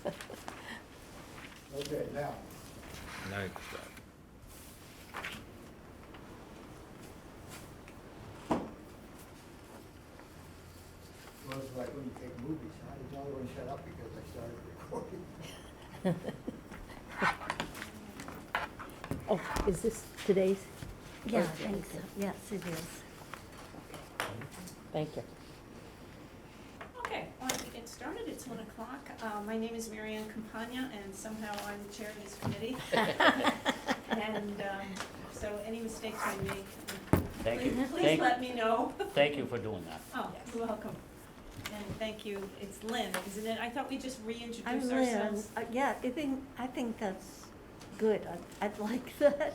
Okay, now, Nice. well, it's like when you take movies, huh? You all want to shut up because I started recording. Oh, is this today's? Yeah, I Okay, think so. okay. Yes, it is. Thank you. Okay, why don't we get started? It's 1 o'clock. My name is Mary Ann Campagna, and somehow I'm the chair of this committee. And so any mistakes I make, Thank you. please let me know. Thank you for doing that. Oh, you're welcome. And thank you. It's Lynn, isn't it? I thought we just I'm reintroduced Lynn. ourselves. Yeah, I think that's good. I'd like that,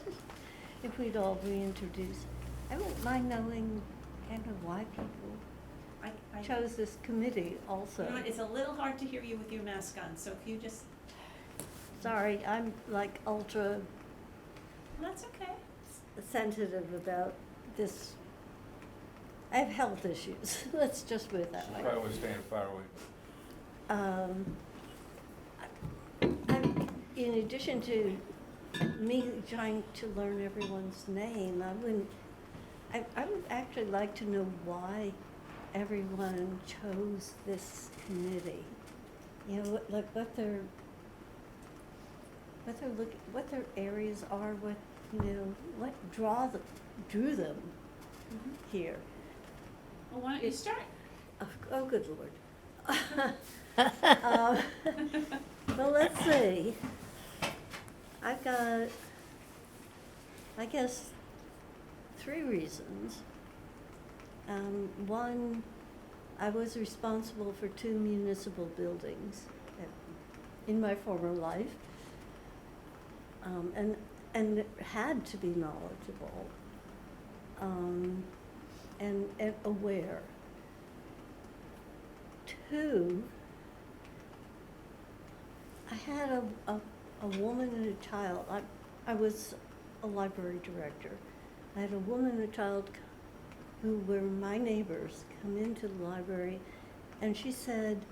if we'd all reintroduce. I wouldn't mind knowing kind of why people I chose this committee also. You know what, it's a little hard to hear you with your mask on, so if you just, Sorry, I'm like ultra that's okay. sensitive about this. I have health issues, let's just put it that way. Probably staying far away. In addition to me trying to learn everyone's name, I would actually like to know why everyone chose this committee. You know, what their areas are, what drew them here. Well, why don't you start? Oh, good Lord. Well, let's see. I've got, I guess, 3 reasons. One, I was responsible for 2 municipal buildings in my former life, and had to be knowledgeable and aware. 2, I had a woman and a child. I was a library director. I had a woman and a child who were my neighbors come into the library, and she said,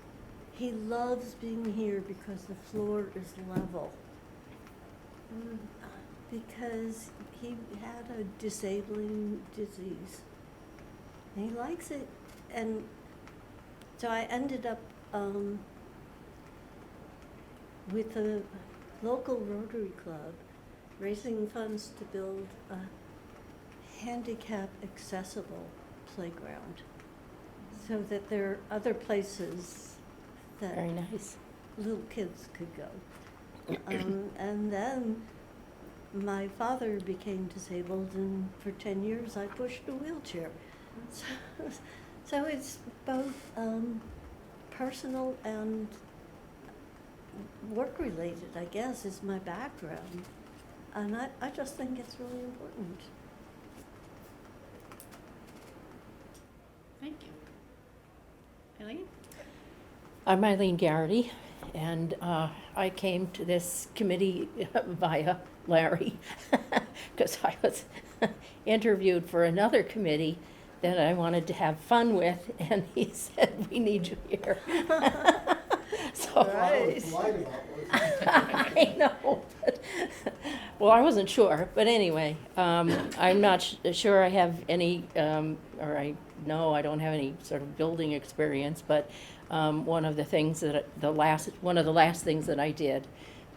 he loves being here because the floor is level. Because he had a disabling disease. And he likes it. And so I ended up with a local Rotary Club raising funds to build a handicap accessible playground so that there are other places that Very nice. little kids could go. And then my father became disabled, and for 10 years I pushed a wheelchair. So it's both personal and work-related, I guess, is my background. And I just think it's really important. Thank you. Eileen? I'm Eileen Garrity, and I came to this committee via Larry, because I was interviewed for another committee that I wanted to have fun with, and he said, we need you here. So, Right. I was polite about it. I know, but, well, I wasn't sure, but anyway, I'm not sure I have any, or I know I don't have any sort of building experience, but one of the things that, one of the last things that I did,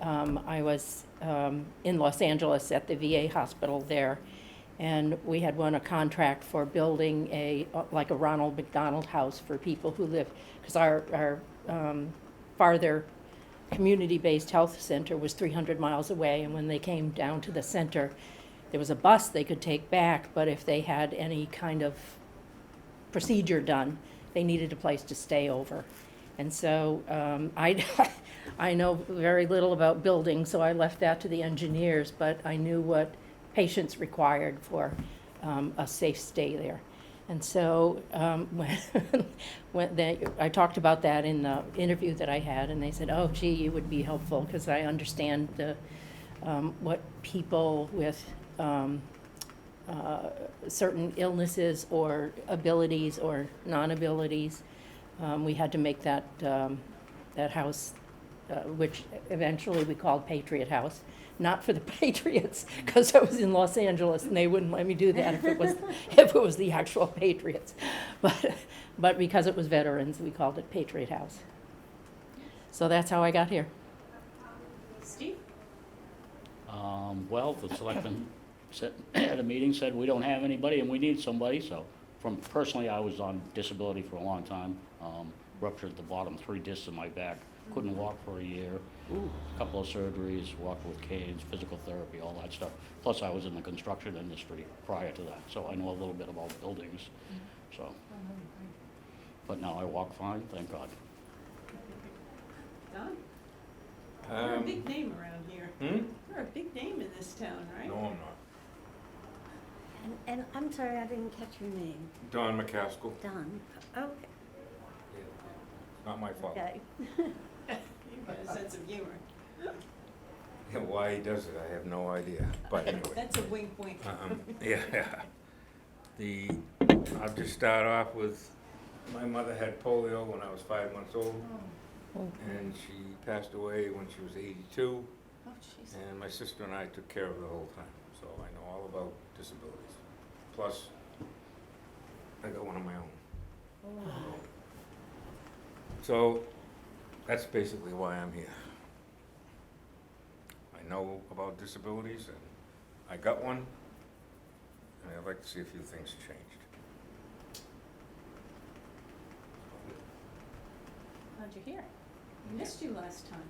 I was in Los Angeles at the VA hospital there, and we had won a contract for building like a Ronald McDonald House for people who live, because our farther community-based health center was 300 miles away, and when they came down to the center, there was a bus they could take back, but if they had any kind of procedure done, they needed a place to stay over. And so I know very little about buildings, so I left that to the engineers, but I knew what patients required for a safe stay there. And so I talked about that in the interview that I had, and they said, oh, gee, you would be helpful, because I understand what people with certain illnesses or abilities or non-abilities, we had to make that house which eventually we called Patriot House, not for the Patriots, because I was in Los Angeles and they wouldn't let me do that if it was, if it was the actual Patriots. But because it was veterans, we called it Patriot House. So that's how I got here. Steve? Well, the selectmen at a meeting said we don't have anybody and we need somebody, so personally, I was on disability for a long time. Ruptured the bottom 3 discs in my back, couldn't walk for a year, a couple of surgeries, walked with canes, physical therapy, all that stuff. Plus, I was in the construction industry prior to that, so I know a little bit about buildings, so. But now I walk fine, thank God. Don? You're a big name around here. You're a big name in this town, right? No, I'm not. And I'm sorry, I didn't catch your name. Don McCaskill. Don. Okay. Not my fault. Okay. You've got a sense of humor. Yeah, why he does it, I have no idea. But anyway. That's a wink wink. Yeah. I'll just start off with, my mother had polio when I was 5 months old, and she passed away when she was 82, Oh, jeez. and my sister and I took care of her the whole time, so I know all about disabilities. Plus, I got one of my own. So, that's basically why I'm here. I know about disabilities, and I got one, and I'd like to see a few things changed. How'd you hear? I missed you last time.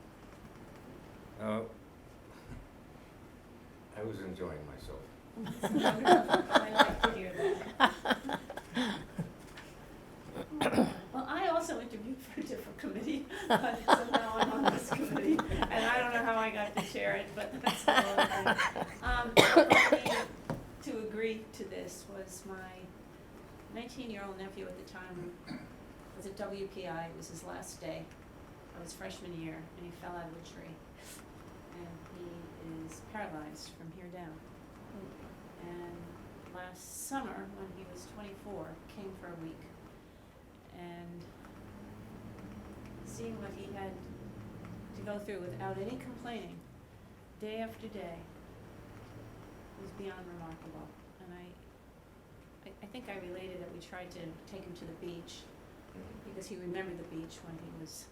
I was enjoying myself. I like to hear that. Well, I also interviewed for a different committee, but somehow I'm on this committee, and I don't know how I got to chair it, but that's another thing. What led me to agree to this was my 19-year-old nephew at the time was at WPI. It was his last day of his freshman year, and he fell out of a tree. And he is paralyzed from here down. And last summer, when he was 24, came for a week. And seeing what he had to go through without any complaining, day after day, was beyond remarkable. And I think I related that we tried to take him to the beach, because he remembered the beach when he was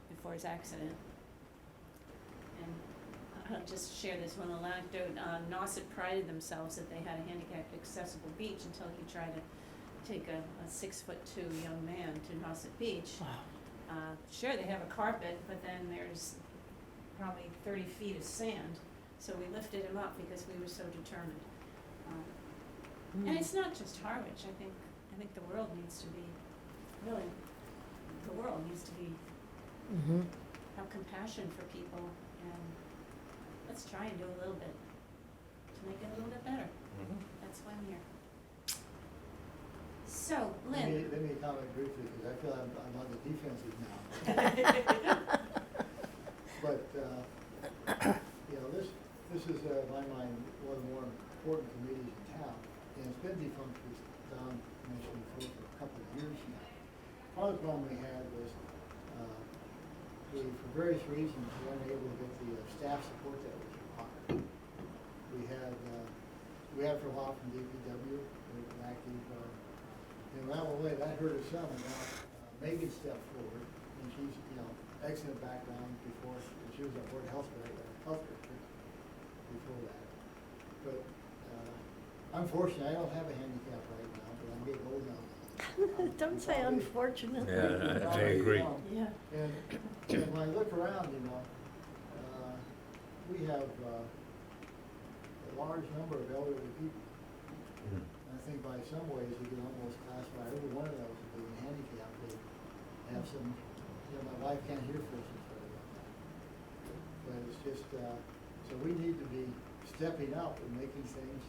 before his accident. And I'll just share this one little anecdote. Nauset prided themselves that they had a handicapped accessible beach until he tried to take a 6'2" young man to Nauset Beach. Wow. Sure, they have a carpet, but then there's probably 30 feet of sand. So we lifted him up because we were so determined. And it's not just Harwich. I think the world needs to be, really, the world needs to be, have compassion for people, and let's try and do a little bit to make it a little bit better. That's why I'm here. So, Lynn. Let me comment briefly, because I feel I'm on the defensive now. But, you know, this is, in my mind, one of the more important committees in town. And it's been defunct, as Don mentioned before, for a couple of years now. Part of the problem we had was, for various reasons, we weren't able to get the staff support that was required. We had for a while from DPW, we were active, and that went away, that hurt us some, and now Megan stepped forward, and she's, you know, excellent background before, she was a board health director before that. But unfortunately, I don't have a handicap right now, but I'm getting old now. Don't say unfortunately. Yeah, I agree. Yeah. And when I look around, you know, we have a large number of elderly people. I think by some ways you can almost classify every one of those as being handicapped. They have some, you know, my wife can't hear, for instance, very well. But it's just, so we need to be stepping up and making things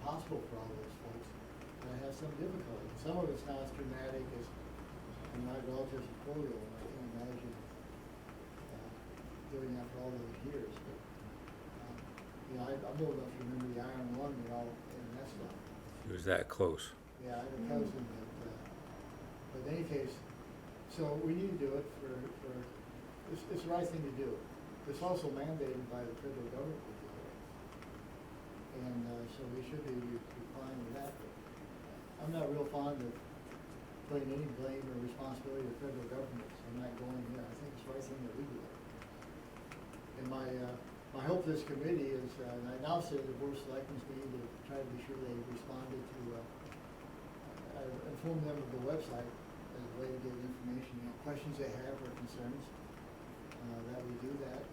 possible for all those folks that have some difficulty. Some of it's not as traumatic as my relatives with polio, and I can't imagine doing that for all those years. But, you know, I'm old enough to remember the iron lung and all, and that stuff. It was that close. Yeah, I have a cousin that, but in any case, so we need to do it for it's the right thing to do. It's also mandated by the federal government to do it. And, so we should be complying with that. But I'm not real fond of putting any blame or responsibility to the federal government, so I'm not going there. I think it's the right thing that we do it. And my hope for this committee is, and I now say the board of selectmen's meeting to try to be sure they responded to, I informed them of the website as a way to get information, questions they have or concerns, that we do that.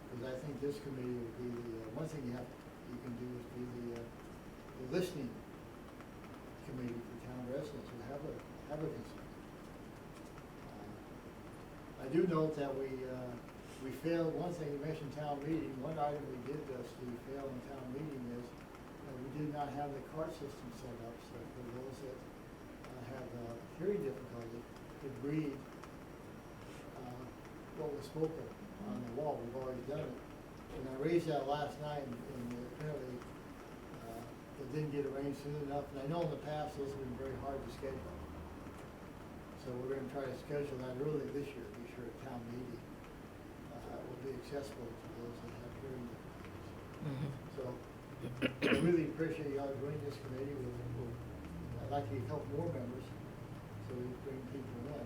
Because I think this committee would be the, one thing you can do is be the listening committee for town residents who have a concern. I do note that we failed, one thing you mentioned town meeting, one item we did, Steve, fail in town meeting is we did not have the cart system set up, so for those that have hearing difficulty could read what was spoken on the wall. We've already done it. And I raised that last night, and apparently it didn't get arranged soon enough. And I know in the past those have been very hard to schedule. So we're going to try to schedule that early this year, be sure a town meeting will be accessible to those that have hearing difficulties. So I really appreciate y'all joining this committee. I'd like to help more members, so we bring people in.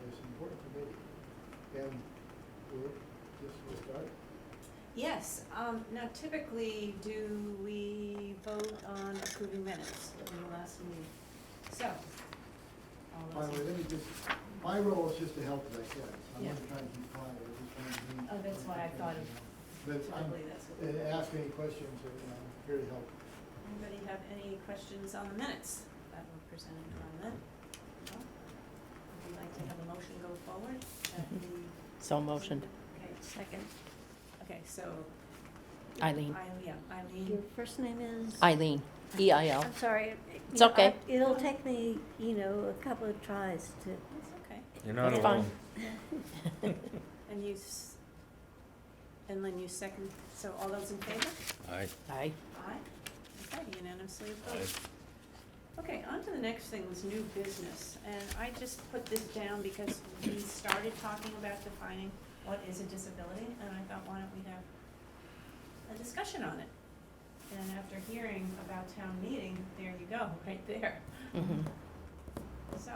It's an important committee. And we'll start. Yes, now typically, do we vote on approving minutes from the last meeting? So, all By those the way, in- let me just, my role is just to help, as I said. I'm Yeah. not trying to keep quiet. I just want to be. Oh, that's why I thought of- But I'm, Probably that's what- ask any questions or, here to help. Anybody have any questions on the minutes that were presented on that? No? Would you like to have a motion go forward? That we- So motioned. Okay, Second. okay, so. Eileen. Yeah, Your Eileen. first name is? Eileen, E-I-L. I'm sorry. It's okay. It'll take me, a couple of tries to. That's okay. You're not That's alone. fine. And and Lynn, you second, so all those in favor? Aye. Aye. Aye. Okay, unanimously opposed. Okay, on to the next thing, was new business, and I just put this down because we started talking about defining what is a disability, and I thought, why don't we have a discussion on it? And after hearing about town meeting, there you go, right there. Mhm. So.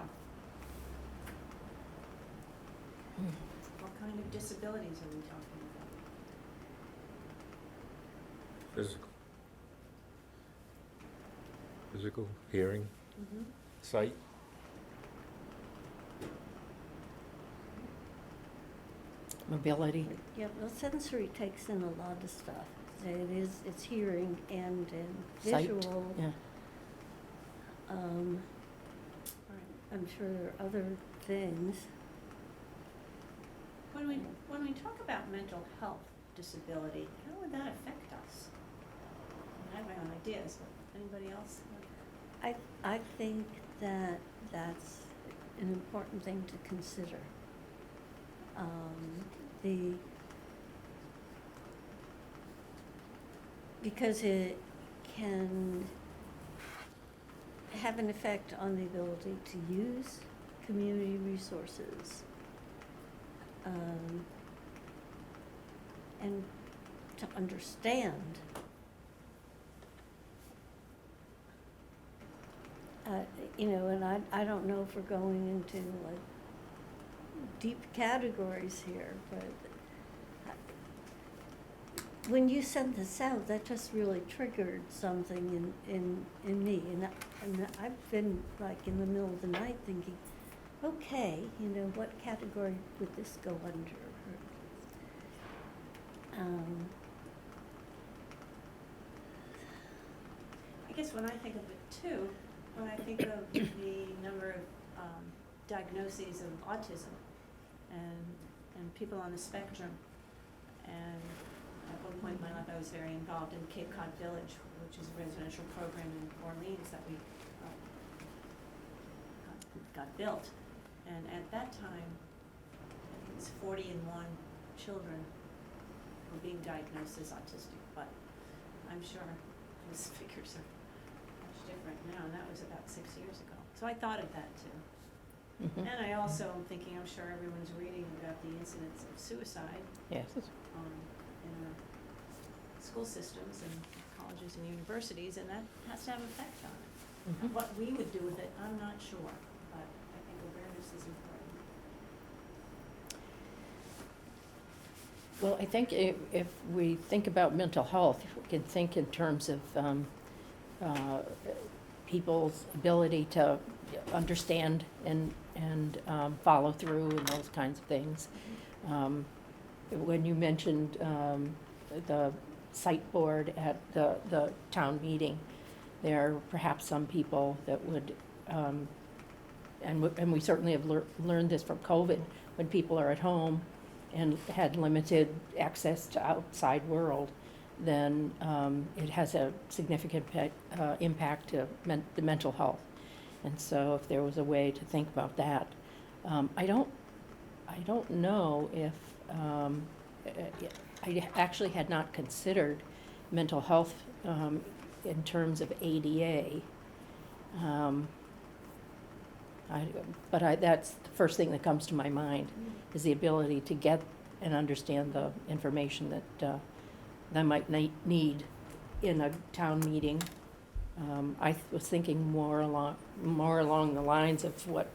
What kind of disabilities are we talking about? Physical, hearing, Mm-hmm. sight. Mobility. Yeah, well, sensory takes in a lot of stuff. It's hearing and Sight, visual. yeah. I'm sure there are other things. When we talk about mental health disability, how would that affect us? I have my own ideas, but anybody else? I think that that's an important thing to consider. Because it can have an effect on the ability to use community resources, and to understand. And I don't know if we're going into like deep categories here, but when you sent this out, that just really triggered something in me, and I've been like in the middle of the night thinking, okay, what category would this go under? I guess when I think of it too, when I think of the number of diagnoses of autism and people on the spectrum, and at one point in my life I was very involved in Cape Cod Village, which is a residential program in Orleans that we got built. And at that time, I think it was 41 children were being diagnosed as autistic, but I'm sure those figures are much different now, and that was about 6 years ago. So I thought of that too. Mhm. And I also am thinking, I'm sure everyone's reading about the incidence of suicide Yes. in our school systems and colleges and universities, and that has to have an effect on it. Mhm. What we would do with it, I'm not sure, but I think awareness is important. Well, I think if we think about mental health, we can think in terms of uh, people's ability to understand and follow through and those kinds of things. When you mentioned the site board at the town meeting, there are perhaps some people that would, and we certainly have learned this from COVID, when people are at home and had limited access to outside world, then it has a significant impact to the mental health. And so if there was a way to think about that, I don't know if, I actually had not considered mental health in terms of ADA. That's the first thing that comes to my mind, is the ability to get and understand the information that I might need in a town meeting. I was thinking more along the lines of what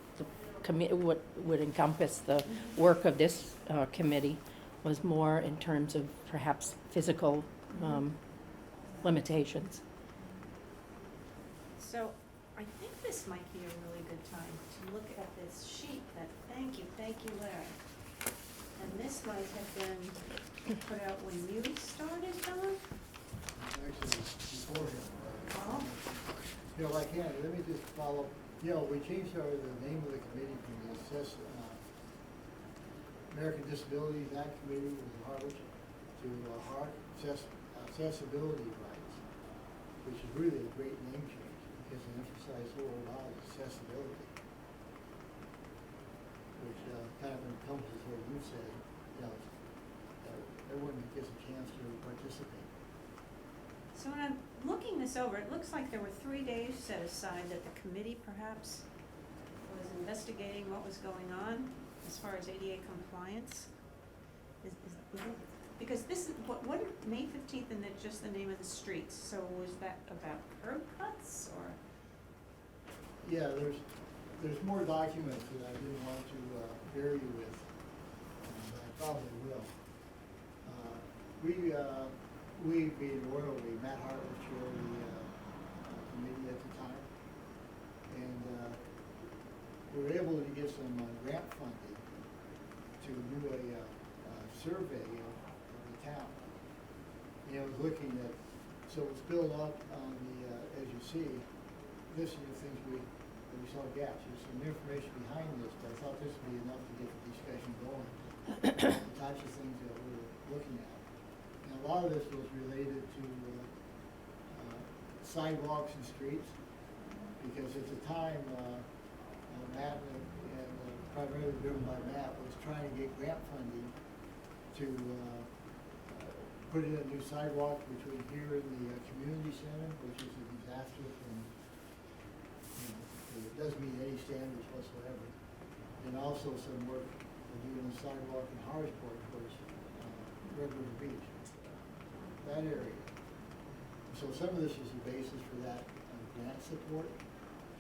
what would encompass the work of this committee, was more in terms of perhaps physical limitations. So I think this might be a really good time to look at this sheet that, thank you, Larry. And this might have been put out when you started, Don? Actually, beforehand. Oh. You know, like, yeah, let me just follow, you know, we changed the name of the committee from the American Disabilities Act Committee with Harwich to Accessibility Rights, which is really a great name change because it emphasizes a whole lot of accessibility, which kind of encompasses what you said, you know, everyone gets a chance to participate. So when I'm looking this over, it looks like there were 3 days set aside that the committee perhaps was investigating what was going on as far as ADA compliance. Is it? Because this is, what, May 15th, and that's just the name of the streets, so was that about curb cuts, or? Yeah, there's more documents that I didn't want to bear you with, but I probably will. We being royally, Matt Harwich chaired the committee at the time, and we were able to get some grant funding to do a survey of the town. And I was looking at, so it's built up on the, as you see, this is the things we saw gaps. There's some information behind this, but I thought this would be enough to get the discussion going. The types of things that we were looking at. And a lot of this was related to sidewalks and streets, because at the time, Matt and primarily driven by Matt, was trying to get grant funding to put in a new sidewalk between here and the community center, which is a disaster from, you know, it doesn't meet any standards whatsoever. And also some work doing the sidewalk in Harrisburg towards Red River Beach, that area. So some of this is the basis for that grant support.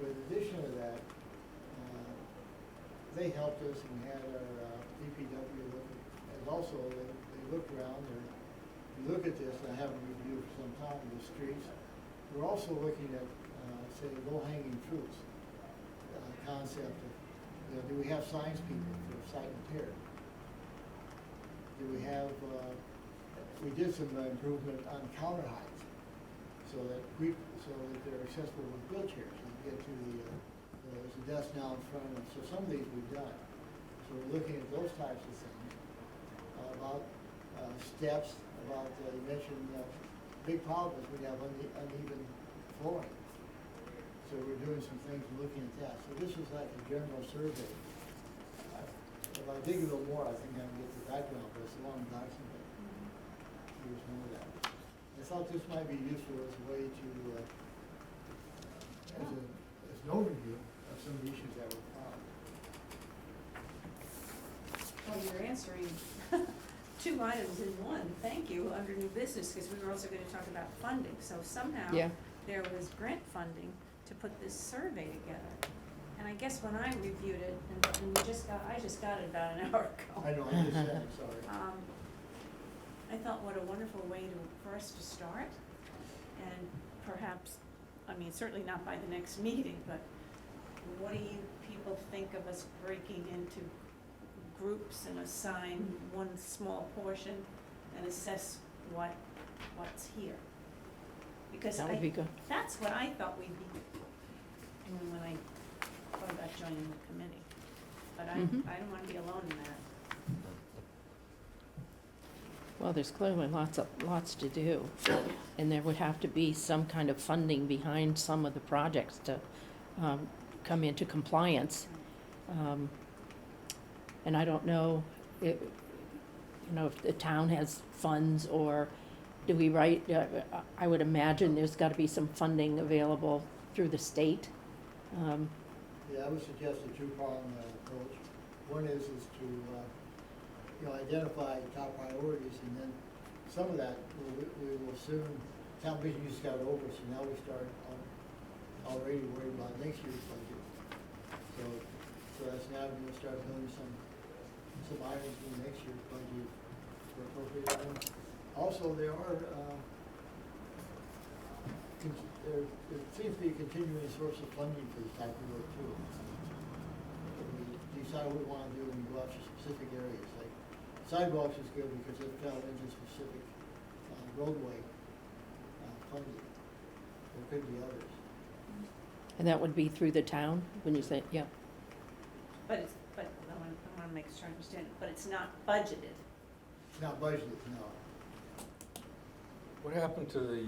But in addition to that, they helped us, and we had our DPW look at, and also they looked around, and you look at this, and I haven't reviewed for some time, the streets. We're also looking at, say, low-hanging fruits concept of, you know, do we have signs people for sight impaired? Do we have, we did some improvement on counter heights so that they're accessible with wheelchairs. You can get to there's a desk now in front of them. So some of these we've done. So we're looking at those types of things. About steps, about, you mentioned, big problem is we have uneven flooring. So we're doing some things and looking at that. So this is like a general survey. If I dig a little more, I think I can get the background, but it's a long document. Here's more of that. I thought this might be useful as a way to, as an overview of some of the issues that were found. Well, you're answering two items in one, thank you, under new business, because we were also gonna talk about funding, so somehow Yeah. there was grant funding to put this survey together. And I guess when I reviewed it, and I just got it about an hour ago. I know, I just said, I'm sorry. I thought what a wonderful way for us to start, and perhaps, I mean, certainly not by the next meeting, but what do you people think of us breaking into groups and assign one small portion and assess what's here? Because That would be good. that's what I thought we'd be doing when I thought about joining the committee. But I Mhm. don't wanna be alone in that. Well, there's clearly lots to do, and there would have to be some kind of funding behind some of the projects to come into compliance. And I don't know, if the town has funds, or do we write, I would imagine there's gotta be some funding available through the state. Yeah, I would suggest a two-pronged approach. One is to, identify top priorities, and then some of that we will soon, town meeting just got over, so now we start already worried about next year's budget. So that's now we're gonna start building some items in next year's budget for appropriate items. Also, there seems to be a continuing source of funding for this type of work too. We decide what we wanna do and go after specific areas, like sidewalks is good because it fell into specific roadway funding. There could be others. And that would be through the town, when you say, yeah. But I wanna make sure I understand, but it's not budgeted. It's not budgeted, no. What happened to the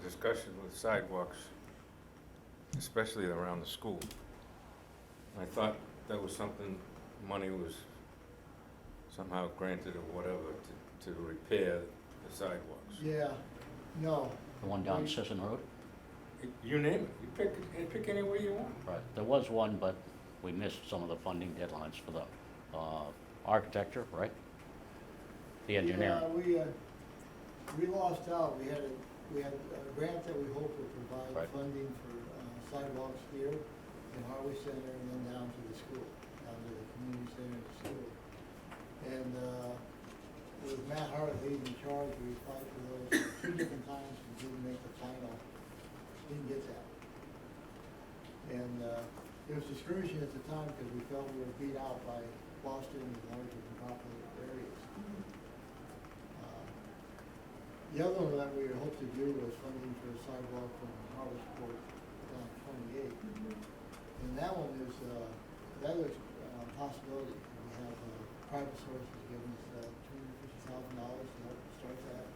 discussion with sidewalks, especially around the school? I thought that was something, money was somehow granted or whatever to repair the sidewalks. Yeah, no. The one down Sisson Road? You name it, you pick any way you want. Right, there was one, but we missed some of the funding deadlines for the architecture, right? The engineering. Yeah, we lost out. We had a grant that we hoped would provide Right. funding for sidewalks here in Harwich Center and then down to the school, down to the community center and the school. And with Matt Hart leading the charge, we applied for those 2 different times and didn't make the final, didn't get that. And it was discouraging at the time because we felt we were beat out by Boston and larger and popular areas. The other one that we hoped to do was funding for a sidewalk from Harvest Port down 28. And that one is, that looks a possibility. We have private sources giving us $250,000 to help start that.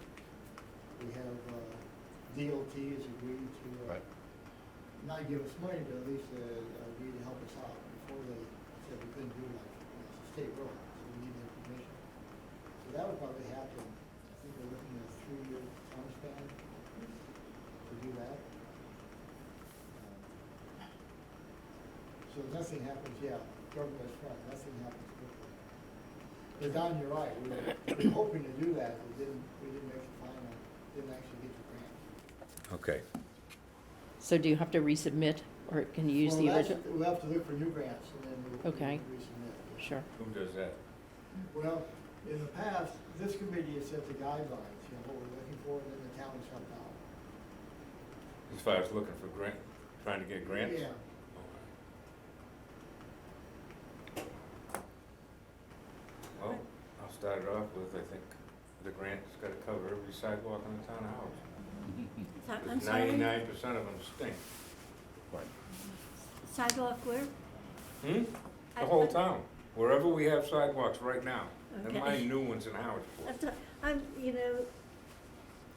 We have DOT has agreed to Right. not give us money, but at least agree to help us out. Before they said we couldn't do like, it's a state road, so we need their permission. So that would probably happen. I think we're looking at a 3-year time span to do that. So if nothing happens, yeah, government's front, nothing happens quickly. But Don, you're right, we were hoping to do that, we didn't make the final, didn't actually get the grant. Okay. So do you have to resubmit, or can you use the Well, original? we'll have to look for new grants and then we'll Okay. resubmit. Sure. Who does that? Well, in the past, this committee has set the guidelines, what we're looking for, and then the town has helped out. As far as looking for trying to get grants? Yeah. Well, I'll start it off with, I think, the grant's gotta cover every sidewalk in the town of Harwich. I'm sorry, 99% of them stink. Right. sidewalk where? The whole town, wherever we have sidewalks right now, and Okay. my new ones in Howard. I'm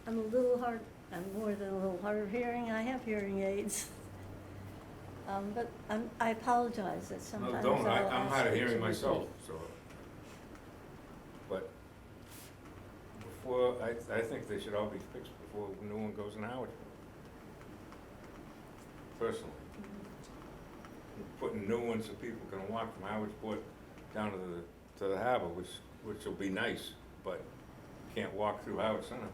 a little hard, I'm more than a little hard of hearing, I have hearing aids. But I apologize that No, sometimes don't, I'll I'm ask hard of you to hearing myself, repeat. so. But before, I think they should all be fixed before a new one goes in Howard. Personally. Putting new ones so people can walk from Howardsport down to the harbor, which will be nice, but can't walk through Howard Center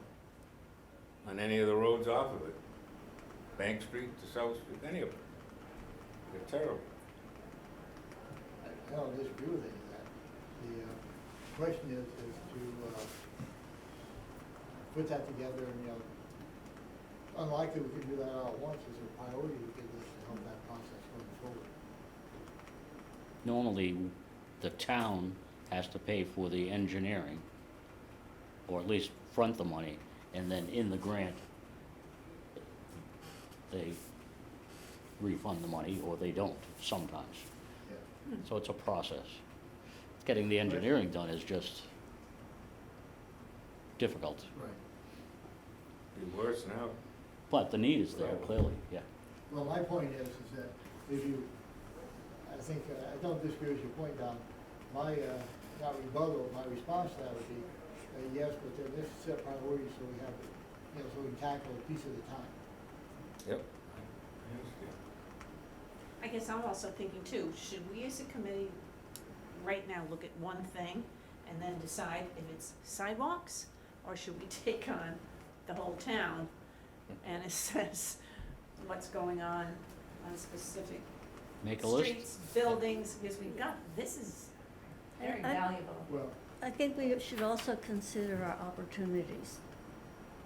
on any of the roads off of it. Bank Street to South Street, any of them. They're terrible. I don't disagree with any of that. The question is to put that together and, unlikely we can do that all at once. Is a priority to give this to help that process going forward. Normally, the town has to pay for the engineering, or at least front the money, and then in the grant, they refund the money, or they don't, sometimes. Yeah. So it's a process. Getting the engineering done is just difficult, Right. Be worse now. but the need is there, clearly, yeah. Well, my point is that if you, I think, I don't disagree with your point, Don. My, not rebuttal, my response to that would be, yes, but then let's set priorities so we have, so we can tackle a piece at a time. Yep. I understand. I guess I'm also thinking too, should we as a committee right now look at one thing and then decide if it's sidewalks? Or should we take on the whole town and assess what's going on specific Make a list. streets, buildings, because we've got, this is very I- valuable. Well, I think we should also consider our opportunities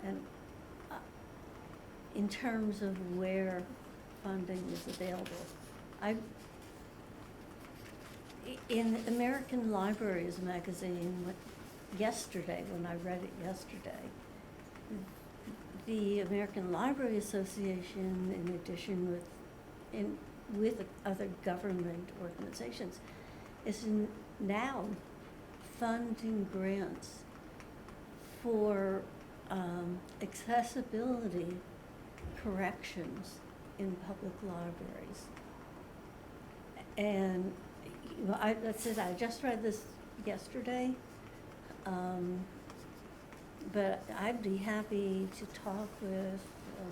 and in terms of where funding is available. In American Libraries magazine, yesterday, when I read it yesterday, the American Library Association, in addition with other government organizations, is now funding grants for accessibility corrections in public libraries. And that's it, I just read this yesterday, but I'd be happy to talk with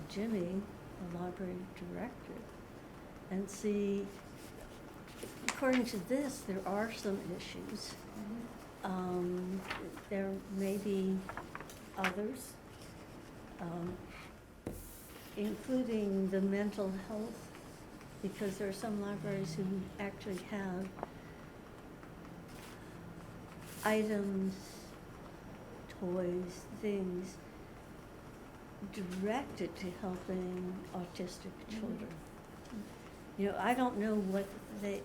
Jimmy, the library director, and see, according to this, there are some issues. There may be others, including the mental health, because there are some libraries who actually have items, toys, things directed to helping autistic children. I don't know what they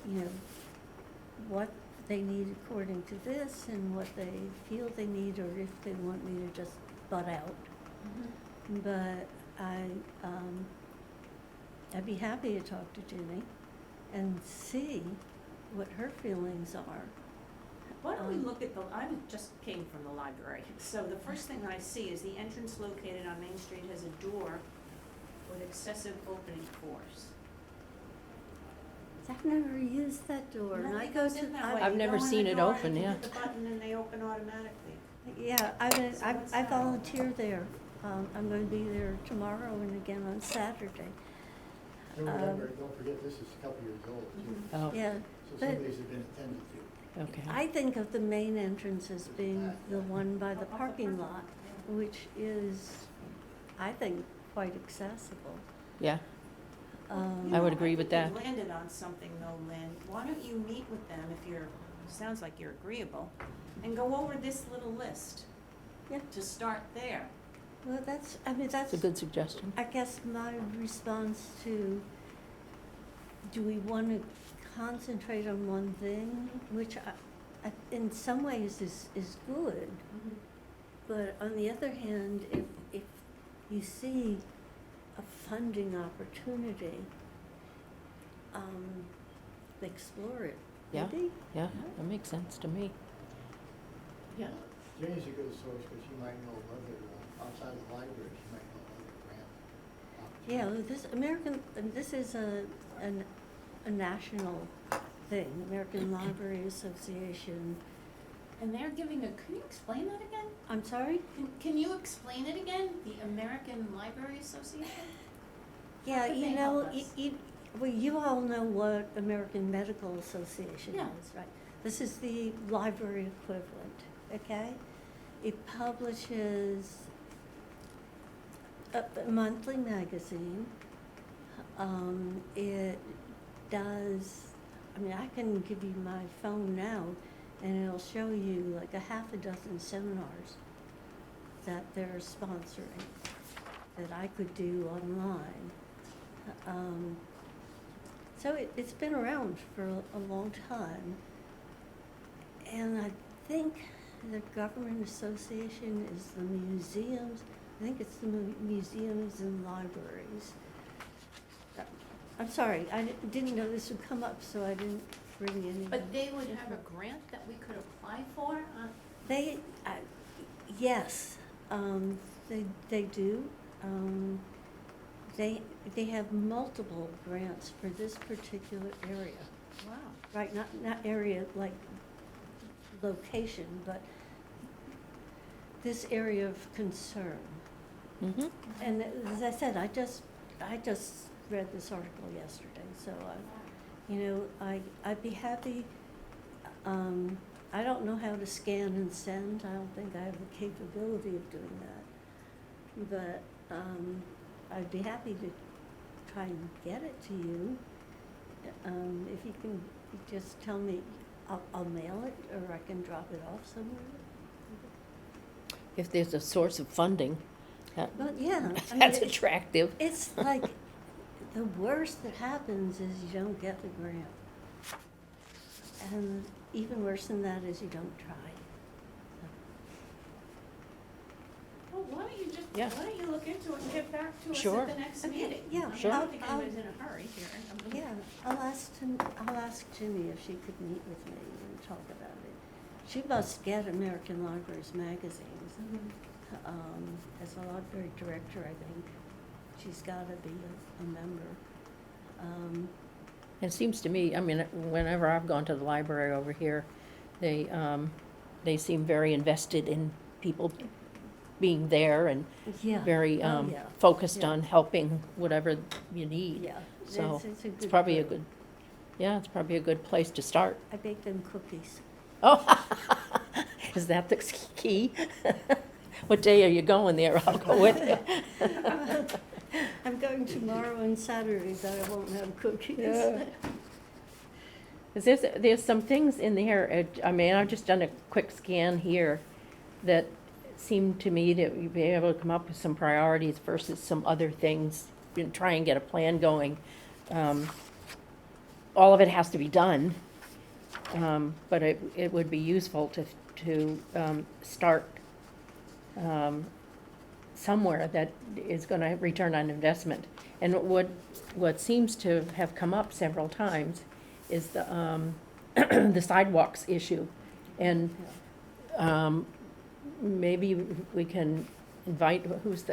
need according to this and what they feel they need, or if they want me to just butt out. But I'd be happy to talk to Ginny and see what her feelings are. Why don't we look at I just came from the library, so the first thing I see is the entrance located on Main Street has a door with excessive opening force. I've never used that door, and I Nothing go goes to. in that way. I've You never go in seen the it door, open, you yeah. hit the button and they open automatically. Yeah, I volunteer there. I'm going to be there tomorrow and again on Saturday. and remember, don't forget, this is a couple years old, too. Oh, Yeah, So but some of these have been attended to. okay. I think of the main entrance as being the one by the parking lot, which is, I think, quite accessible. Yeah, Um, I would agree with that. You landed on something though, Lynn. Why don't you meet with them if sounds like you're agreeable, and go over this little list Yeah. to start there. Well, that's It's a good suggestion. I guess my response to, do we want to concentrate on one thing, which in some ways is good, but on the other hand, if you see a funding opportunity, explore it. Yeah. Maybe? Yeah, that makes sense to me. Yeah. Jane's a good source, because she might know of other, outside the library, she might know of other grant opportunities. This is a national thing, American Library Association. And they're giving can you explain that again? I'm sorry? Can you explain it again? The American Library Association? Yeah, could you they know, help us? well, you all know what American Medical Association Yeah. is, right? This is the library equivalent, okay? It publishes a monthly magazine. It does, I mean, I can give you my phone now, and it'll show you like a half a dozen seminars that they're sponsoring that I could do online. So it's been around for a long time. And I think the Government Association is the museums, I think it's the museums and libraries. I'm sorry, I didn't know this would come up, so I didn't bring any. But they would have a grant that we could apply for? They, yes, they do. They have multiple grants for this particular area. Wow. Right, not area like location, but this area of concern. Mm-hmm. And as I said, I just read this article yesterday, so I'd be happy. I don't know how to scan and send. I don't think I have the capability of doing that. But I'd be happy to try and get it to you. If you can just tell me, I'll mail it, or I can drop it off somewhere. If there's a source of funding, But yeah, I mean, that's attractive. it's like the worst that happens is you don't get the grant. And even worse than that is you don't try. Well, why don't you just, Yeah. why don't you look into it and get back to us Sure. at the next Okay, meeting? yeah, I mean, Sure. I don't think I'll- anybody's in a hurry here. Yeah, I'll ask Ginny if she could meet with me and talk about it. She must get American Libraries magazines. As a library director, I think she's gotta be a member. It seems to me, I mean, whenever I've gone to the library over here, they seem very invested in people being there and Yeah. very Oh, yeah. focused Yeah. on helping whatever you need. Yeah. So it's a it's good probably a group. good, yeah, it's probably a good place to start. I bake them cookies. Oh, is that the key? What day are you going there? I'll go with you. I'm going tomorrow and Saturday, but I won't have cookies. Yeah. 'Cause there's some things in there, I mean, I've just done a quick scan here that seem to me that you'd be able to come up with some priorities versus some other things, and try and get a plan going. All of it has to be done, but it would be useful to start somewhere that is gonna return on investment. And what seems to have come up several times is the the sidewalks issue. And maybe we can invite,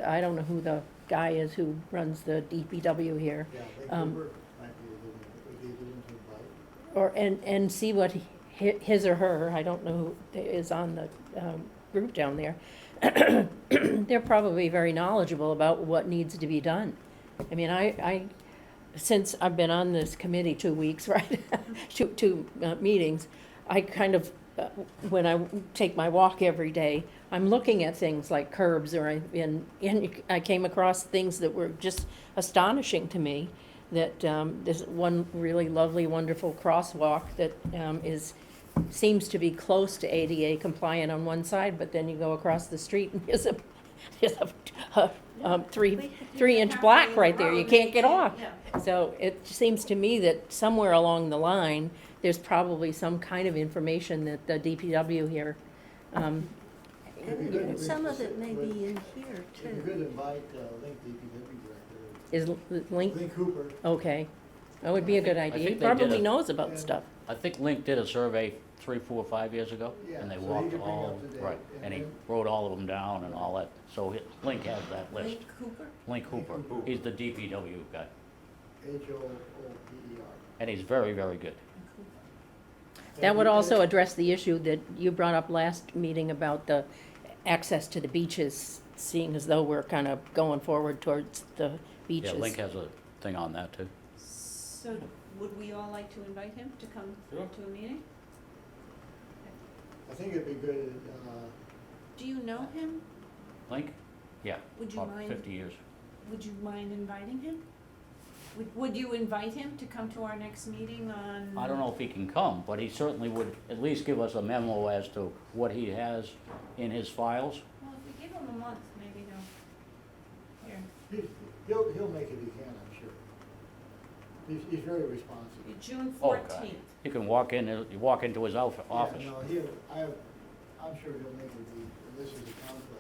I don't know who the guy is who runs the DPW here. Yeah, Um, Vancouver might be a good one, would be a good one to invite. And see what his or her, I don't know who is on the group down there. They're probably very knowledgeable about what needs to be done. I mean, since I've been on this committee 2 weeks, right, two meetings, I kind of, when I take my walk every day, I'm looking at things like curbs, and I came across things that were just astonishing to me. That there's one really lovely, wonderful crosswalk that seems to be close to ADA compliant on one side, but then you go across the street and there's a 3-inch black right there. You can't get off. Yeah. So it seems to me that somewhere along the line, there's probably some kind of information that the DPW here, It'd be good And to some reach of it may with- be in here It'd be good too. to invite Link DPW director, is linked. Link Cooper. Okay, that would be a good I idea. He think they did probably a- knows about Yeah. stuff. I think Link did a survey 3, 4, 5 years ago, Yeah, and they so he walked could bring all, up to date, right, and and he then- wrote all of them down and all that, so Link has that list. Link Cooper? Link Hooper, Hooper. he's the DPW guy, HOOPER. and he's very, very good. That would also address the issue that you brought up last meeting about the access to the beaches, seeing as though we're kind of going forward towards the beaches. Yeah, Link has a thing on that too. So would we all like to invite him to come Sure. to a meeting? I think it'd be good, Do you know him? Link? Yeah, Would you about mind? 50 years. Would you mind inviting him? Would you invite him to come to our next meeting on? I don't know if he can come, but he certainly would at least give us a memo as to what he has in his files. Well, if we give him a month, maybe he'll, here, he'll make it he can, I'm sure. He's very responsive. June Oh, God. 14th. You can walk into his office. Yeah, no, I'm sure he'll make it be, this is a conflict.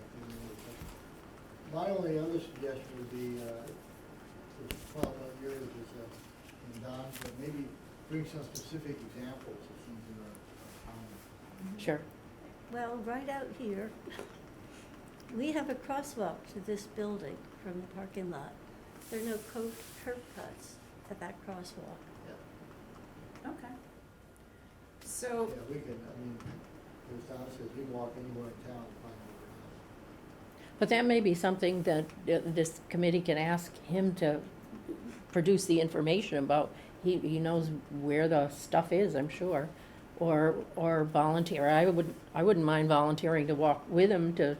My only other suggestion would be, to follow up yours is, and Don's, but maybe bring some specific examples of things that are common. Sure. Well, right out here, we have a crosswalk to this building from the parking lot. There are no curb cuts at that crosswalk. Yeah, Okay. So, yeah, we can, I mean, as Don says, we can walk anywhere in town and find where we're at. But that may be something that this committee can ask him to produce the information about. He knows where the stuff is, I'm sure, or volunteer. I wouldn't mind volunteering to walk with him to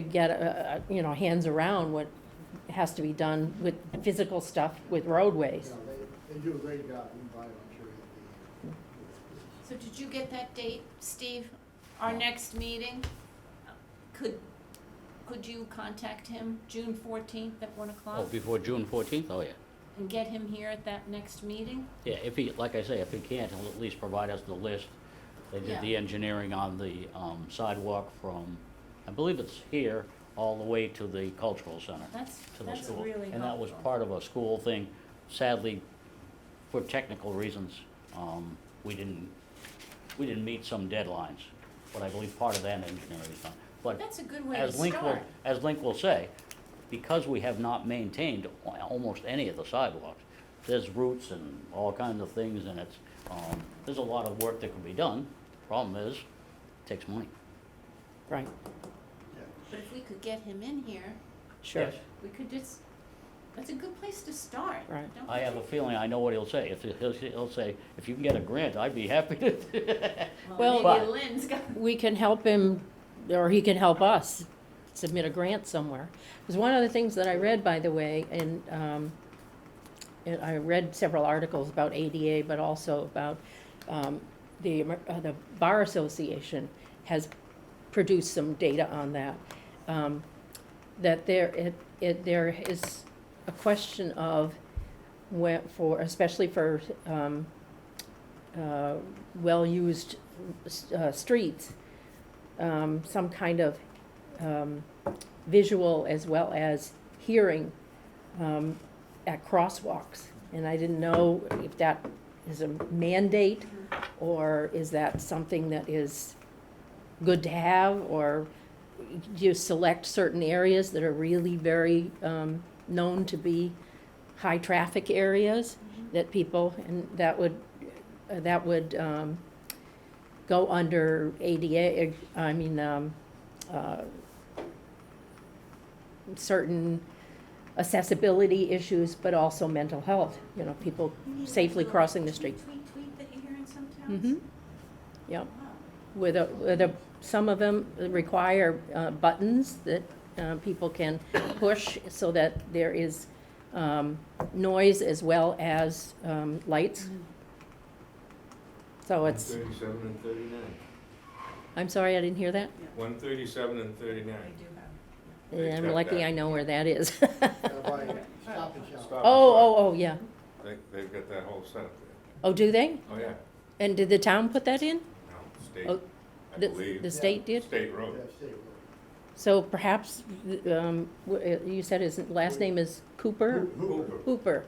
get hands around what has to be done with physical stuff with roadways. You know, they do a great job, you can buy it, I'm sure he'll be here. so did you get that date, Steve? Our No. next meeting? Could you contact him June 14th at 1 o'clock? Oh, before June 14th? Oh, yeah. And get him here at that next meeting? Yeah, if he, like I say, if he can't, he'll at least provide us the list. They did the Yeah. engineering on the sidewalk from, I believe it's here, all the way to the cultural center, That's to the school. really helpful. And that was part of a school thing. Sadly, for technical reasons, we didn't meet some deadlines. But I believe part of that engineering is done. But That's a good way to as Link will, start. as Link will say, because we have not maintained almost any of the sidewalks, there's roots and all kinds of things, and it's, there's a lot of work that can be done. Problem is, it takes money. Right, But if we could get him in here, sure. Yes. we could just, that's a good place to start. Right. don't I you have a think? feeling I know what he'll say. If he'll say, if you can get a grant, I'd be happy to. Well, Maybe Lynn's got, We can help him, or he can help us submit a grant somewhere. There's one of the things that I read, by the way, and I read several articles about ADA, but also about the Bar Association has produced some data on that. That there is a question of especially for well-used streets, some kind of visual as well as hearing at crosswalks. And I didn't know if that is a mandate, or is that something that is good to have, or do you select certain areas that are really very known to be high-traffic areas that people, and that would go under ADA, certain accessibility issues, but also mental health, people safely crossing the street. Tweet that you hear in some towns? Mm-hmm, yep. Wow. Some of them require buttons that people can push so that there is noise as well as lights. So it's, 137 and 39. I'm sorry, I didn't hear that. 137 and 39. They do have. They Yeah, I'm got lucky that. I know where that is. By Stop and Shop. Stop and Oh, yeah. They've got that whole setup there. Oh, do they? Oh, yeah. And did the town put that in? No, state, Oh, I The believe. state did? State road. Yeah, state road. So perhaps, you said his last name is Cooper? Hooper. Hooper.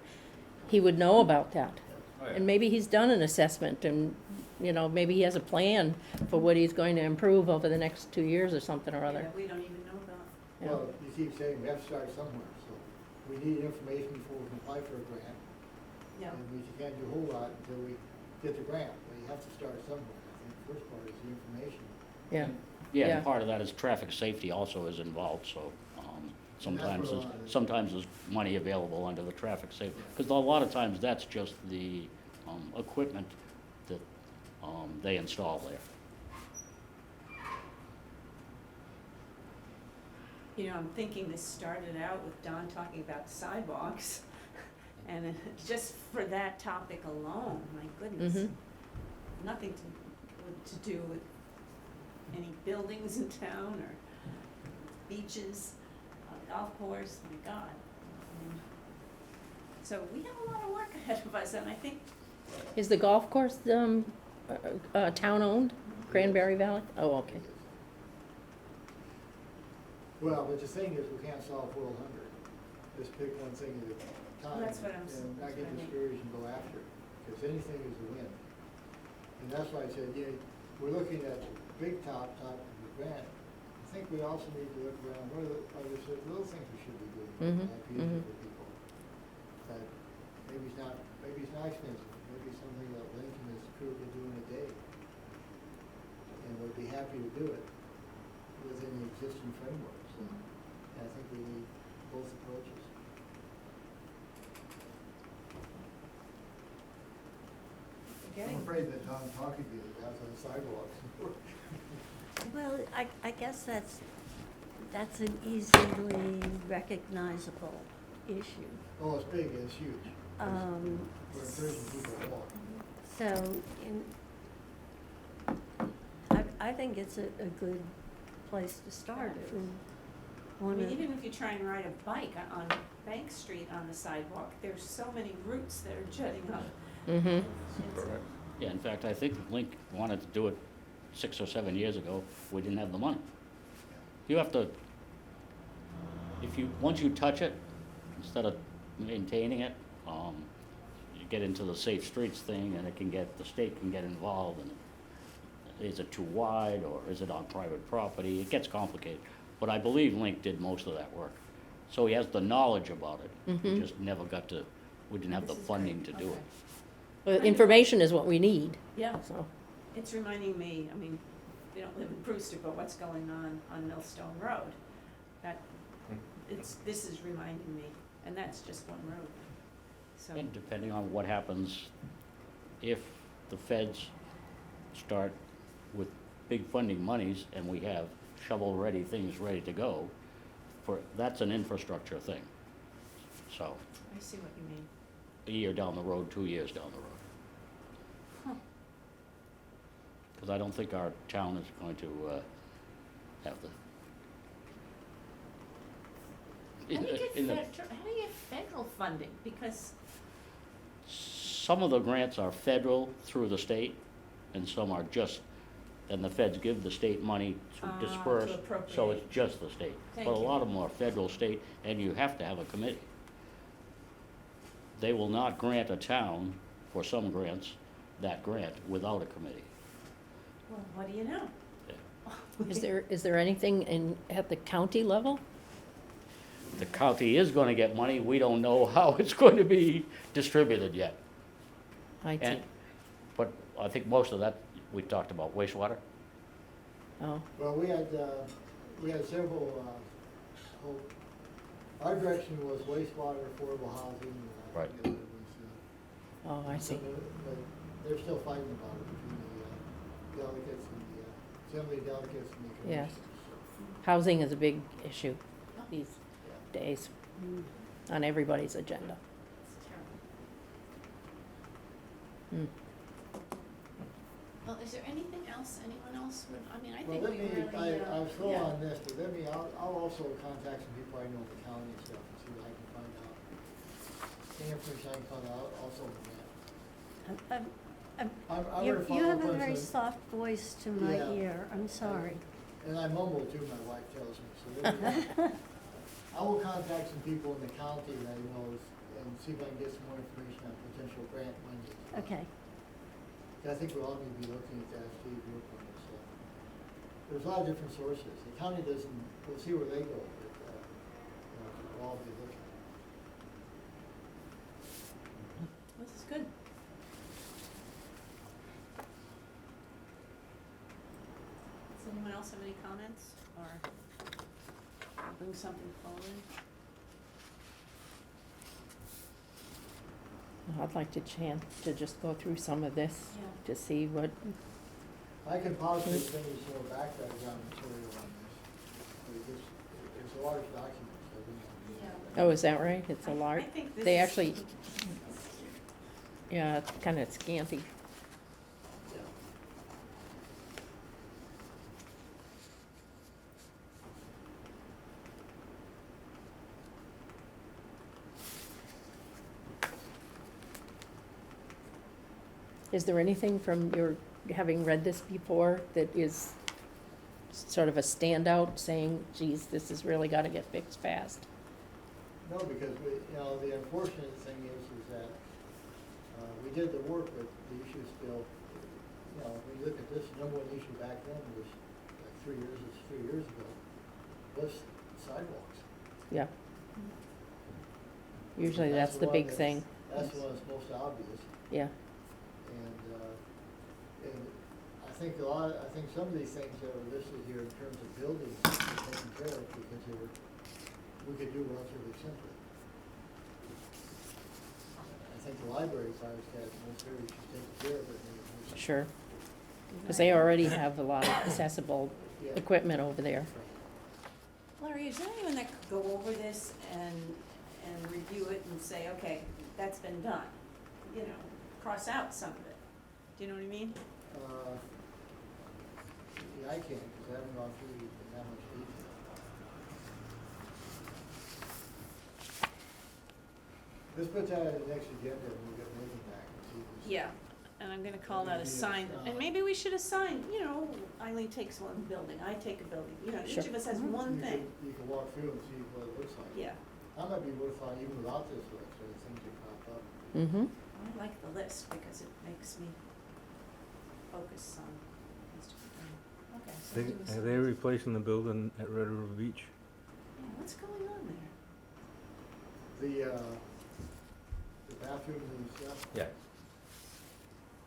He would know about that. Oh, yeah. And maybe he's done an assessment and, maybe he has a plan for what he's going to improve over the next 2 years or something or other. Yeah, we don't even know about. Yeah. Well, you keep saying we have to start somewhere, so we need information before we can apply for a grant. Yeah. And we can't do a whole lot until we get the grant, but you have to start somewhere. I think the first part is the information. Yeah, Yeah, Yeah. and part of that is traffic safety also is involved, so sometimes where a there's, lot of it- sometimes there's money available under the traffic safety. Because a lot of times that's just the equipment that they install there. You know, I'm thinking this started out with Don talking about sidewalks, and just for that topic alone, my goodness. Mhm. Nothing to do with any buildings in town or beaches, golf course, my God. So we have a lot of work ahead of us, and I think, Is the golf course, town-owned, Cranberry Valley? Oh, okay. Well, but the thing is, we can't solve world hunger. Just pick one thing at a time. Well, that's what I'm And not that's get what I mean. discouraged and go after it, because anything is a win. And that's why I said, yeah, we're looking at the big top of the grant. I think we also need to look around, what are the little things we should be doing, Mhm, like easy mhm. for people. That maybe it's not expensive, maybe it's something that Lincoln is currently doing a day. And would be happy to do it within the existing framework, so. I think we need both approaches. I'm forgetting, afraid that Tom talking to you out on the sidewalks. Well, I guess that's an easily recognizable issue. Oh, it's big, it's huge. We're encouraging people to walk. So, I think it's a good place to start if we I want mean, to. even if you try and ride a bike on Bank Street on the sidewalk, there's so many routes that are jutting up. Mm-hmm. It's- Correct. Yeah, in fact, I think Link wanted to do it 6 or 7 years ago. We didn't have the money. You have to, once you touch it, instead of maintaining it, you get into the safe streets thing, and the state can get involved, and is it too wide, or is it on private property? It gets complicated. But I believe Link did most of that work. So he has the knowledge about it. We Mhm. just never we didn't have the This is funding great. to do Okay. it. Well, information is what we need, Yeah, so. it's reminding me, I mean, we don't live in Brewster, but what's going on Millstone Road? That, this is reminding me, and that's just one road. So, And depending on what happens, if the feds start with big funding monies and we have shovel-ready things ready to go, that's an infrastructure thing. So, I see what you mean. a year down the road, 2 years down the road. Huh. Because I don't think our town is going to have the. How do you get in the- federal funding? Because, Some of the grants are federal through the state, and some are just, and the feds give the state money to to disperse, so appropriate. it's just the state. Thank But a you. lot of them are federal, state, and you have to have a committee. They will not grant a town, for some grants, that grant without a committee. well, what do you know? Is there anything at the county level? The county is gonna get money, we don't know how it's going to be distributed yet. I see. And, but I think most of that, we talked about wastewater. Oh, Well, we had several, our direction was wastewater, affordable housing. And I Right. think it was, oh, I see. But they're still fighting about it between the delegates and the assembly delegates and the Yes. commissioners. Housing is a big issue these Yeah. days on everybody's agenda. It's terrible. Hmm. Well, is there anything else, anyone else would, I mean, I Well, think let we me, really, I was slow yeah. on this, but I'll also contact some people I know in the county and stuff and see what I can find out. Any information I can find out, also on that. I'm You gonna follow have up a on very some, soft voice to my Yeah. ear, I'm sorry. and I mumble too, my wife tells me, so maybe, I will contact some people in the county that I know and see if I can get some more information on potential grant money. Okay, I think we all need to be looking at that, Steve, your point is, there's a lot of different sources. The county doesn't, we'll see where they go, but, we'll all be looking. This is good. Does anyone else have any comments or bring something forward? I'd like to to just go through some of this Yeah. to see what, I can possibly send you some more background material on this. It's a large document, so we Yeah. oh, is that right? It's a large, I think this they is- actually, yeah, it's kind of scanty. yeah. Is there anything from your, having read this before, that is sort of a standout, saying, geez, this has really got to get fixed fast? No, because the unfortunate thing is that, we did the work, but the issue still, when you look at this, the number one issue back then was, like 3 years ago, was sidewalks. Yeah. Usually That's that's the the one big thing, That's the one that's most obvious, yeah. and I think some of these things that are listed here in terms of buildings are taken care of because we could do relatively simply. I think the library fires that most areas should take care of it. Maybe. Sure, because they already have a lot of accessible Yeah. equipment over there. Larry, is there anyone that could go over this and review it and say, okay, that's been done? You know, cross out some of it. Do you know what I mean? Yeah, I can't, because I haven't gone through it in that much detail. Let's put that on the next agenda and we'll get Nathan back and see if we. Yeah, and I'm gonna call that Maybe assign, it's, and maybe we should assign, Eileen takes one building, I take a building, each Sure. of us has one thing. You can walk through and see what it looks like. Yeah, That might be worthwhile even without this list, or the things that pop up. Mm-hmm. I like the list because it makes me focus on things to be done. Okay, so They, do are they replacing the building at Red River Beach? Yeah, what's going on there? The bathrooms and stuff, Yeah.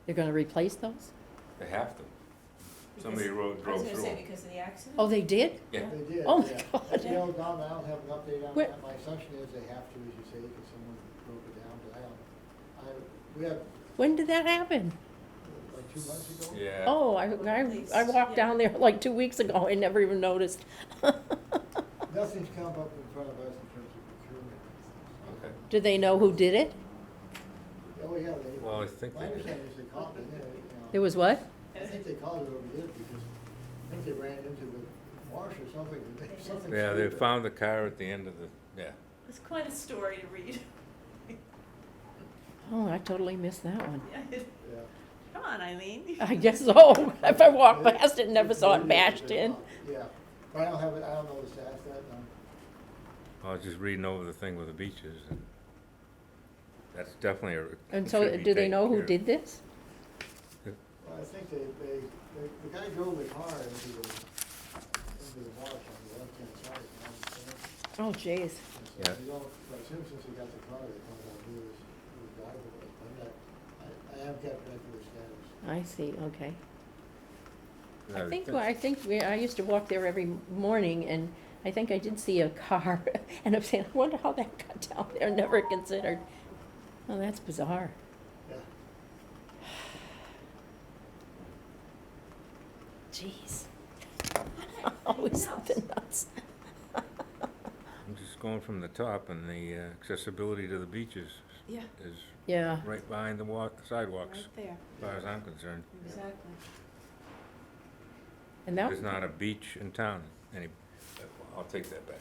They're gonna replace those? They have to. Somebody Because- drove I was through gonna say them. because of the accident? Oh, they did? Yeah. they did, Oh, my yeah. God. As you know, Don, I don't have an update on Where- that, my assumption is they have to, as you say, because someone broke it down, but we have, When did that happen? like 2 months ago? Yeah. Oh, I Replaced, walked yeah. down there like 2 weeks ago, I never even noticed. Nothing's come up in front of us in terms of procurement. Okay. Do they know who did it? Oh, yeah, they. Well, I think My they did. understanding is they called it, There was what? I think they called it over there because I think they ran into the marsh or something, something. Yeah, they stupid. found the car at the end of the, yeah. It's quite a story to read. Oh, I totally missed that one. Yeah. Yeah. Come on, Eileen. I guess so. If I walked past it, never saw it bashed in. Yeah, but I don't have it, I don't know the stats that, I was just reading over the thing with the beaches, and that's definitely a. And it so, should be do they taken know who care of. did this? well, I think the guy drove the car into the marsh on the left-hand side, and I understand. Oh, jeez. And so Yeah. you don't, I assume since he got the car, they found out who was driving it, but I have kept regular status. I see, okay. Yeah, I think I used to walk there every morning, and I think I did see a car, and I'm saying, I wonder how that got down there, never considered. Oh, that's bizarre. Yeah. Jeez. Always something nuts. I'm just going from the top, and the accessibility to the beaches Yeah, is Yeah, right behind the sidewalks, right there, as far as I'm concerned. exactly. and that, There's not a beach in town, I'll take that back.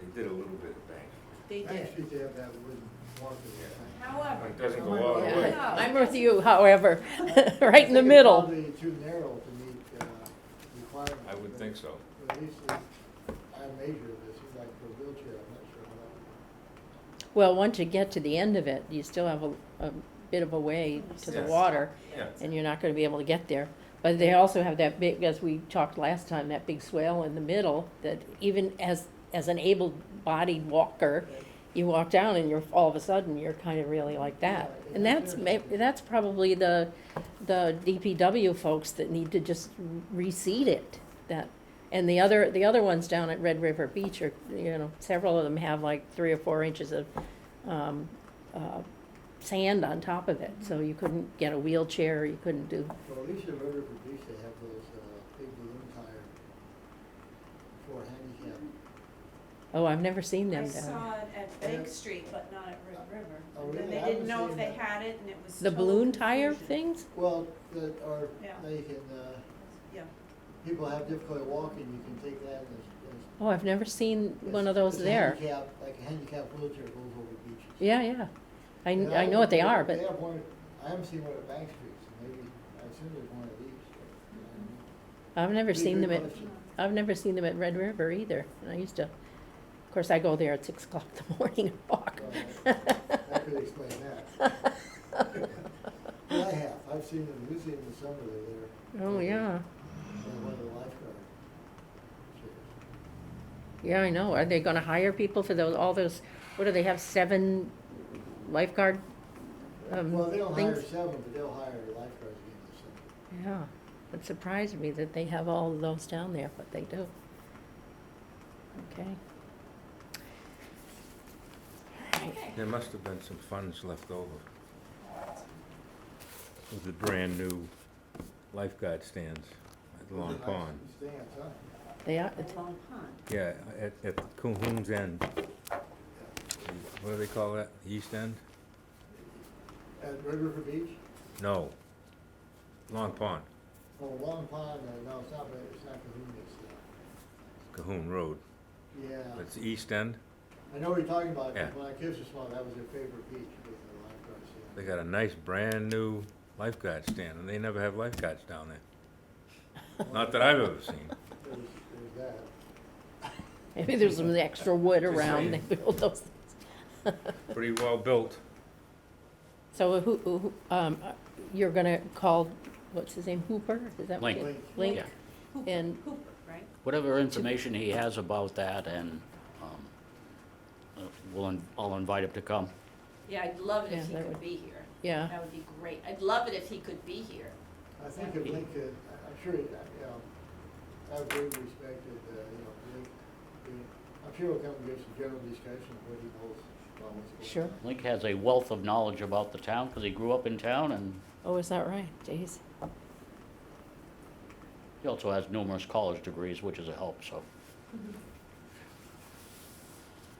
They did a little bit of bank. They Main did. Street, they have that wooden marker there. However, It doesn't go all the Yeah. way. No. I'm with you, however, right in the I think it's middle. probably too narrow to meet requirements. I would think so. At least I measured this, seems like for a wheelchair, I'm not sure how that would. Well, once you get to the end of it, you still have a bit of a way to the Yes. water, Yeah. and you're not gonna be able to get there. But they also have that big, as we talked last time, that big swale in the middle, that even as an able-bodied walker, you walk down and all of a sudden, you're kind of really like that. Yeah, And that's probably the DPW folks that need to just reseed it, and the other ones down at Red River Beach are, several of them have like 3 or 4 inches of, sand on top of it, so you couldn't get a wheelchair, you couldn't do, Well, at least at Rutherford Beach, they have those, big balloon tire for handicap. oh, I've never seen them I down there. saw it at Bank Yeah. Street, but not at Red River. Oh, And really? they I didn't haven't know if seen they that. had it, and it was The total balloon tire confusion. things? Well, that, or, Yeah. now you can, Yeah. people have difficulty walking, you can take that as, Oh, I've never seen one of those as a there. handicap, like a handicap wheelchair goes over beaches. Yeah, yeah. And I know what they are, They but have one, I haven't seen one at Bank Street, so maybe, I assume there's one at each. I've never Be a seen good them at, question. I've never seen them at Red River either. And I used to, of course, I go there at 6 o'clock in the morning and walk. Well, that could explain that. Well, I have, I've seen them, we've seen them in the summer, they're there. Oh, yeah. And one of the lifeguard chairs. Yeah, I know. Are they gonna hire people for those, all those, what do they have, 7 lifeguard, Well, they don't hire things? 7, but they'll hire lifeguards again this summer. Yeah, it surprised me that they have all of those down there, but they do. Okay. Okay. There must have been some funds left over with the brand-new lifeguard stands at Long Pond. Stands, huh? They are, At Long Pond. Yeah, at Cahoon's End. What do they call that? East End? At Red River Beach? No. Long Pond, Oh, Long Pond, no, it's not Cahoon, it's, Cahoon Road. yeah. It's East End. I know what you're talking about, 'cause Yeah. when our kids were small, that was their favorite beach, was the lifeguard stand. They got a nice brand-new lifeguard stand, and they never have lifeguards down there. Not that I've ever seen. There's that. maybe there's some extra wood Just around, they saying. built those. Pretty well built. So you're gonna call, what's his name, Hooper? Is that what Link. it- Link? Yeah. Hooper, And- Hooper, right? Whatever information he has about that, and I'll invite him to come. Yeah, I'd love it Yeah, if he that could would- be here. Yeah, That would be great. I'd love it if he could be here. I think if Link could, I'm sure, I have great respect that, Link, I'm sure he'll come and give some general discussion of what he knows about what's going on. Sure. Link has a wealth of knowledge about the town, because he grew up in town, and oh, is that right? Jeez. he also has numerous college degrees, which is a help, so.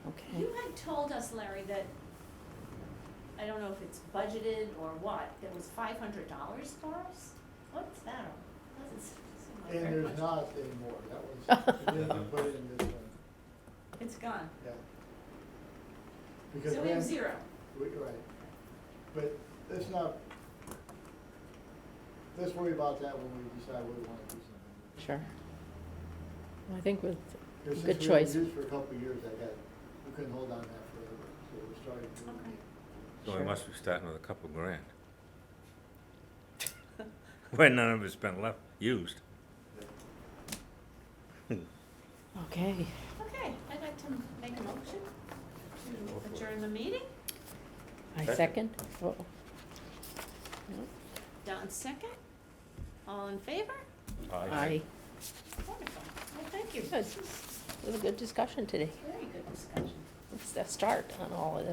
Okay. You had told us, Larry, that, I don't know if it's budgeted or what, there was $500 for us? What's that? Doesn't seem like And very there's much. not anymore, that was, we didn't put it in this one, It's gone. yeah. Because So we have then- 0. Right, but let's not, let's worry about that when we decide what we wanna do something. Sure. I think with, Because Good since we haven't choice. used it for a couple of years, we couldn't hold on that forever, so we started doing Okay. it. So Sure. we must be starting with a couple grand. When none of it's been left, used. okay. Okay, I'd like to make a motion to adjourn the meeting. I Second. second. Oh, Don second. All in favor? aye. Wonderful. Well, thank you. Good. It was a good discussion today. Very good discussion. It's a start on all of this.